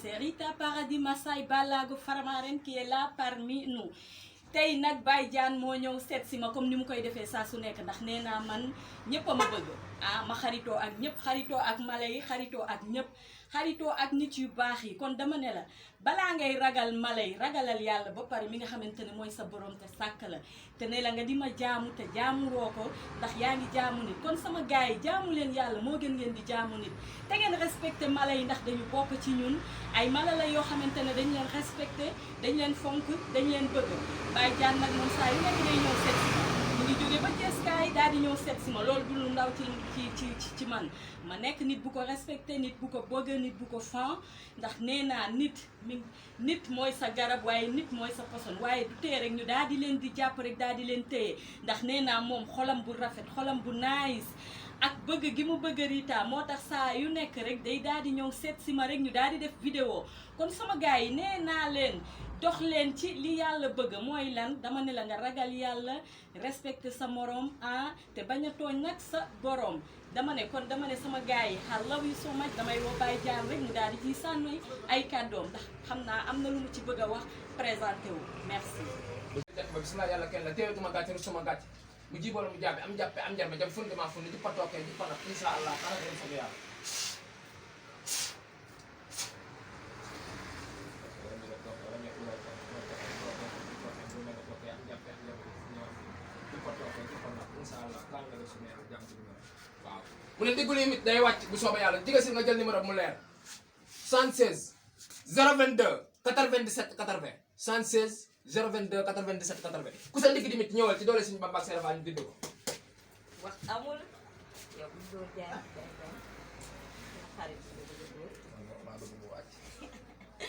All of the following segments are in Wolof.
c'est Rita Paradis Massay Balago Faramaren qui est là parmi nous. tey nag Baye Diane moo ñëw seet si ma comme ni mu koy defee saa su nekk ndax nee naa man ñëpp a ma bëgg ma xaritoo ak ñëpp xaritoo ak mala yi xaritoo ak ñëpp xaritoo ak nit yu baax yi kon dama ne la balaa ngay ragal mala yi ragalal yàlla ba pare mi nga xamante ne mooy sa borom te sàkk la te ne la nga di ma jaamu te jaamuroo ko ndax yaa ngi jaamu nit kon sama gars yi jaamu leen yàlla moo gën ngeen di jaamu nit te ngeen respecté mala yi ndax dañu bokk ci ñun ay mala la yoo xamante ne dañ leen respecté dañ leen fonk dañ leen bëgg Baye Diane nag moom saa yu nekk day ñëw seet si ma mu ngi jóge ba Ceeskaay daal di ñëw seet si ma loolu du lu ndaw ci man ma nekk nit bu ko respecté nit bu ko bëgg nit bu ko fan ndax nee naa nit mooy sa garab waaye nit mooy sa poson waaye du tee rek ñu daal di leen di jàpp rek daal di leen téye ndax nee naa moom xolam bu rafet xolam bu nice ak bëgg gi mu bëgg Rita moo tax saa yu nekk rek day daal di ñëw seet si ma rek ñu daal di def vidéo kon sama gars yi nee naa leen dox leen ci li yàlla bëgg mooy lan dama ne la nga ragal yàlla respecté sa morom te bañ a tooñ nag sa borom dama ne sama gars yi I love you so much damay woo Baye Diane rek mu daal di ciy sànni ay kàddoom ndax xam naa am na lu mu ci bëgg a wax présenté wu merci. bismillah yàlla kenn la teewatuma gàcce ru suma gàcce mu jiboon mu jàppe am jàppe am jarma jam fundement fundi di patooke di panat insha allah xana dem sa yàlla mu ne diggu limite day wàcc bu soobee yàlla diga si nga jël numéro mu leer 76 022 97 80 76 022 97 80 ku sa ndigg limite ñëwal ci doole suñu Bamba ak Serapha ñu dindi ko. wax amul yow bu dóor jaay xarit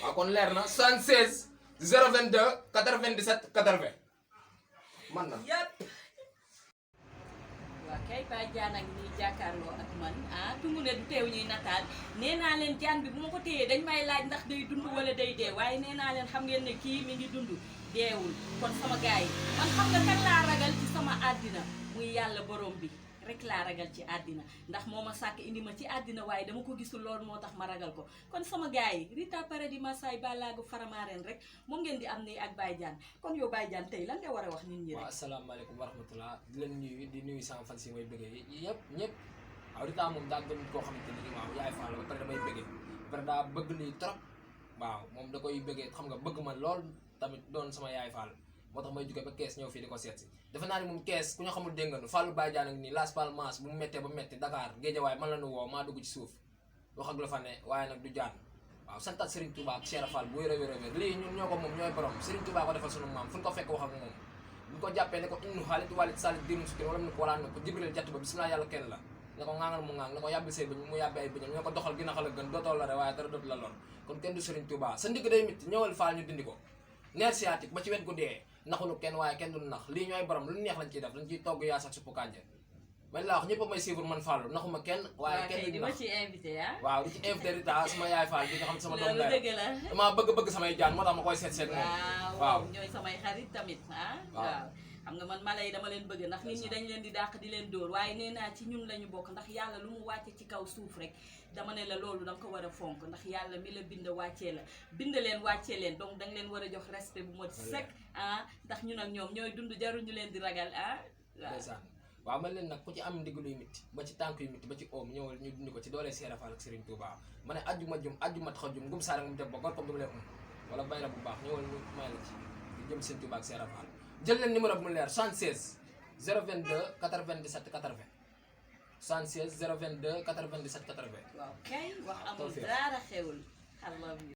waaw kon leer na 76 022 97 80 man na. waaw kay Baye Diane ak ñuy jàkkaarloo ak man tungu ne du teew ñuy nataal nee naa leen jaan bi bu ma ko téyee dañ may laaj ndax day dund wala day dee waaye nee naa leen xam ngeen ne kii mi ngi dund deewul kon sama gars yi man xam nga kan laa ragal ci sama àddina muy yàlla borom bi rek laa ragal ci àddina ndax moo ma sàkk indi ma ci àddina waaye dama ko gisul lool moo tax ma ragal ko kon sama gars yi Rita Paradis Massay Balago Faramaren rek moom ngeen di am nii ak Baye Diane kon yow Baye Diane tey lan nga war a wax nit ñi rek. waaw asalaamaaleykum wa rahmatulah di leen nuyu di nuyu sama fan si may bëggee yëpp ñëpp waaw Rita moom daa gën koo xamante ni waaw yaay faal ba pare damay bëggee ba pare daa bëgg lii trop waaw moom da koy bëggee xam nga bëgg ma lool tamit doon sama yaay faal moo tax may jóge ba kees ñëw fii di ko seet si defe naa ni moom kees ku ñu xamul dégg nga nu Fallou Baye Diane ak nii Las Palmas bu mu méttee ba métti Dakar Guédiawaye man la nu woo maa dugg ci suuf wax ak la fa ne waaye nag du jaan waaw santat Serigne Touba ak Cheikh Fall bu wér a wér a wér lii ñun ñoo ko moom ñooy borom Serigne Touba ko defal sunu maam fu ñu ko fekk wax ak moom bu ñu ko jàppee ne ko innu xaalit walit salit dirum sukkin wala mu ne ko walaa ne ko Jibril jatt ba bismillah yàlla kenn la ne ko ŋaangal mu ŋaang ne ko yàbbi say bëñ mu yàbbi ay bëñam ne ko doxal gina xala gën dootoo la re waaye dara dootu la lor kon kenn du Serigne Touba sa ndigg day mit ñëwal Fall ñu dindi ko neer sciatique ba ci wet gu dee naxulu kenn waaye kenn du nax lii ñooy borom lu neex lañ ciy def dañ ciy togg yaa sax suppu kànja man laa wax ñëpp a may suivre man Fallou naxuma kenn waaye kenn du nax ci invité waaw di ci invité Rita sama yaay Fall bi nga xam ne sama doom dëgg la dama bëgg samay jaan moo tax ma koy seet moom waaw ñooy samay xarit tamit waaw xam nga man mala yi dama leen bëgg ndax nit ñi dañ leen di dàq di leen dóor waaye nee naa ci ñun lañu bokk ndax yàlla lu mu wàcce ci kaw suuf rek dama ne la loolu danga ko war a fonk ndax yàlla mi la bind wàccee la bind leen wàccee leen donc danga leen war a jox respect bu mot sec ndax ñun ak ñoom ñooy dund jaruñu leen di ragal waaw man leen nag ku ci am ndiglu yu mitti ba ci tànk yu mitti ba ci oom ñëwal ñu dindi ko ci doole Cheikh Fall ak Serigne Touba ma ne ajjuma taxa jum ngum saara ngum def ba gor comme dama leen wala bay la bu baax ñëwal ñu may la ci di jëm Serigne Touba ak Cheikh Fall jël leen numéro bu mu leer 76 022 97 80 76 022 97 80 waaw kay wax amul dara xewul I love you